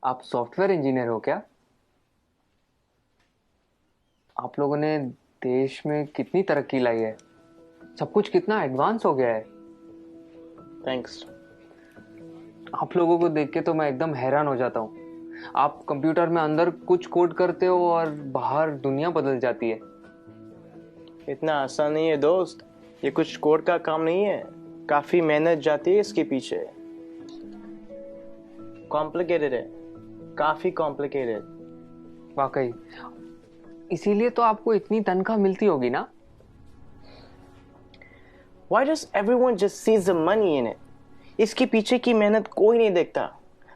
आप software engineer हो क्या? आप लोगों ने देश में कितनी तरक्की लाई है। सब कुछ कितना एडवांस हो गया है। थैंक्स। आप लोगों को देख के तो मैं एकदम हैरान हो जाता हूँ। आप कंप्यूटर में अंदर कुछ कोड करते हो और बाहर दुनिया बदल जाती है। इतना आसान नहीं है दोस्त, ये कुछ कोड का काम नहीं है, काफी मेहनत जाती है इसके पीछे। कॉम्प्लिकेटेड है, काफी कॉम्प्लिकेटेड। वाकई, इसीलिए तो आपको इतनी तनख्वाह मिलती होगी ना। Why does everyone just sees the money in it? इसके पीछे की मेहनत कोई नहीं देखता।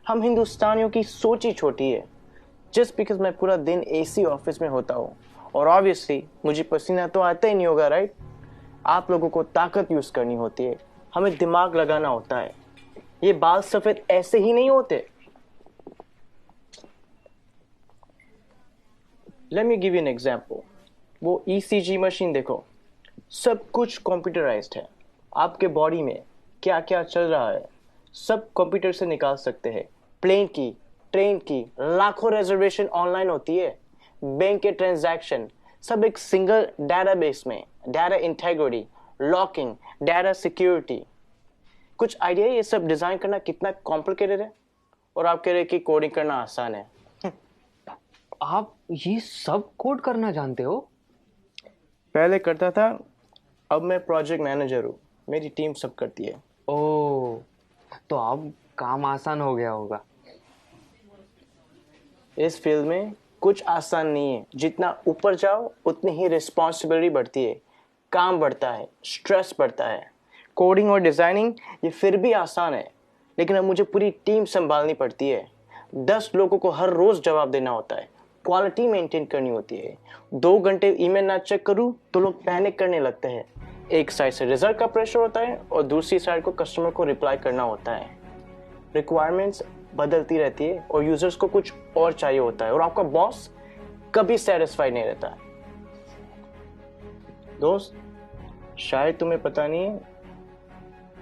हम हिंदुस्तानियों की सोच ही छोटी है। जस्ट बिकॉज मैं पूरा दिन एसी ऑफिस में होता हूँ और ऑब्वियसली मुझे पसीना तो आता ही नहीं होगा, राइट? आप लोगों को ताकत यूज करनी होती है, हमें दिमाग लगाना होता है। ये बाल सफेद ऐसे ही नहीं होते। Let me give you an example. वो ईसीजी मशीन देखो, सब कुछ कंप्यूटराइज्ड है। आपके बॉडी में क्या क्या चल रहा है सब कंप्यूटर से निकाल सकते हैं। प्लेन की, ट्रेन की, लाखों रिजर्वेशन ऑनलाइन होती है। बैंक के ट्रांजैक्शन सब एक सिंगल डेटाबेस में। Data integrity, locking, data security. कुछ आइडिया ये सब डिजाइन करना कितना कॉम्प्लिकेटेड है? और आप कह रहे कि कोडिंग करना आसान है। आप ये सब कोड करना जानते हो? पहले करता था, अब मैं प्रोजेक्ट मैनेजर हूँ, मेरी टीम सब करती है। ओह, तो अब काम आसान हो गया होगा। इस फील्ड में कुछ आसान नहीं है। जितना ऊपर जाओ उतनी ही रिस्पॉन्सिबिलिटी बढ़ती है, काम बढ़ता है, स्ट्रेस बढ़ता है। कोडिंग और डिजाइनिंग ये फिर भी आसान है, लेकिन अब मुझे पूरी टीम संभालनी पड़ती है। 10 लोगों को हर रोज जवाब देना होता है, क्वालिटी मेंटेन करनी होती है। 2 घंटे ईमेल ना चेक करूं तो लोग पैनिक करने लगते हैं। एक साइड से रिजल्ट का प्रेशर होता है और दूसरी साइड को कस्टमर को रिप्लाई करना होता है। रिक्वायरमेंट्स बदलती रहती है और यूजर्स को कुछ और चाहिए होता है, और आपका बॉस कभी सेटिस्फाइड नहीं रहता है। दोस्त, शायद तुम्हें पता नहीं है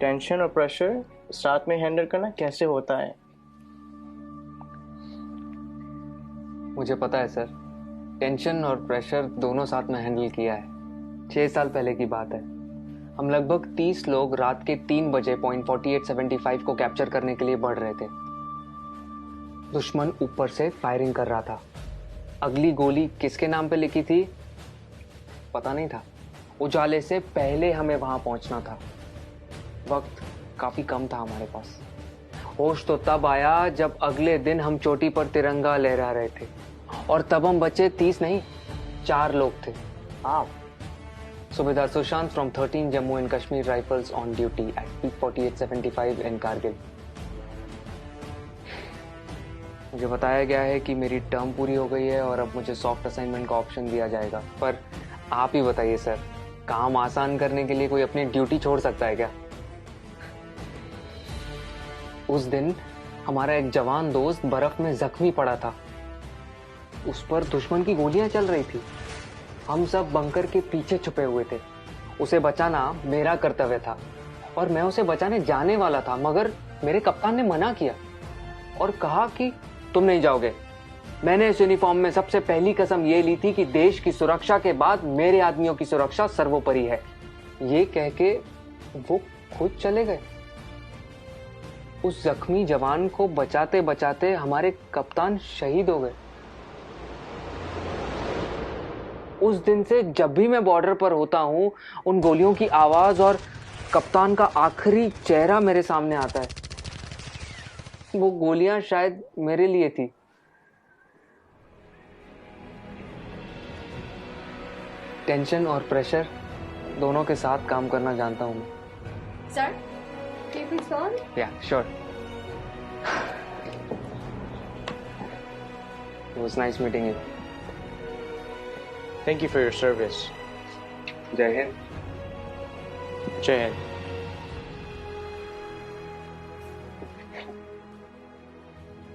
टेंशन और प्रेशर साथ में हैंडल करना कैसे होता है। मुझे पता है सर, टेंशन और प्रेशर दोनों साथ में हैंडल किया है। 6 साल पहले की बात है। हम लगभग 30 लोग रात के 3 बजे पॉइंट 4875 को कैप्चर करने के लिए बढ़ रहे थे। दुश्मन ऊपर से फायरिंग कर रहा था। अगली गोली किसके नाम पे लिखी थी पता नहीं था। उजाले से पहले हमें वहां पहुंचना था। वक्त काफी कम था हमारे पास। होश तो तब आया जब अगले दिन हम चोटी पर तिरंगा लहरा रहे थे, और तब हम बचे 30 नहीं, 4 लोग थे। आप Subedar Sushant from 13 Jammu and Kashmir Rifles on duty at peak 4875 in Kargil. मुझे बताया गया है कि मेरी टर्म पूरी हो गई है और अब मुझे सॉफ्ट असाइनमेंट का ऑप्शन दिया जाएगा। पर आप ही बताइए सर, काम आसान करने के लिए कोई अपनी ड्यूटी छोड़ सकता है क्या? उस दिन हमारा एक जवान दोस्त बर्फ में जख्मी पड़ा था। उस पर दुश्मन की गोलियां चल रही थी। हम सब बंकर के पीछे छुपे हुए थे। उसे बचाना मेरा कर्तव्य था और मैं उसे बचाने जाने वाला था, मगर मेरे कप्तान ने मना किया और कहा कि तुम नहीं जाओगे। मैंने इस यूनिफॉर्म में सबसे पहली कसम ये ली थी कि देश की सुरक्षा के बाद मेरे आदमियों की सुरक्षा सर्वोपरि है। ये कह के वो खुद चले गए। उस जख्मी जवान को बचाते बचाते हमारे कप्तान शहीद हो गए। उस दिन से जब भी मैं बॉर्डर पर होता हूं, उन गोलियों की आवाज और कप्तान का आखिरी चेहरा मेरे सामने आता है। वो गोलियां शायद मेरे लिए थी। टेंशन और प्रेशर दोनों के साथ काम करना जानता हूं मैं। Sir, can you please go on? Yeah, sure. It was nice meeting you. Thank you for your service. जय हिंद। जय हिंद।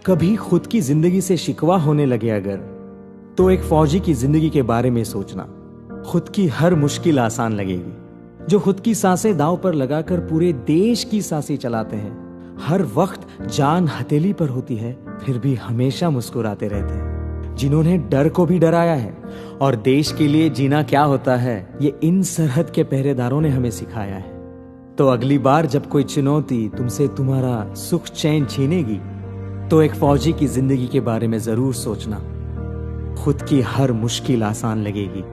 कभी खुद की जिंदगी से शिकवा होने लगे अगर, तो एक फौजी की जिंदगी के बारे में सोचना। खुद की हर मुश्किल आसान लगेगी। जो खुद की सांसें दांव पर लगाकर पूरे देश की सांसें चलाते हैं। हर वक्त जान हथेली पर होती है फिर भी हमेशा मुस्कुराते रहते हैं, जिन्होंने डर को भी डराया है और देश के लिए जीना क्या होता है ये इन सरहद के पहरेदारों ने हमें सिखाया है। तो अगली बार जब कोई चुनौती तुमसे तुम्हारा सुख चैन छीनेगी तो एक फौजी की जिंदगी के बारे में जरूर सोचना। खुद की हर मुश्किल आसान लगेगी।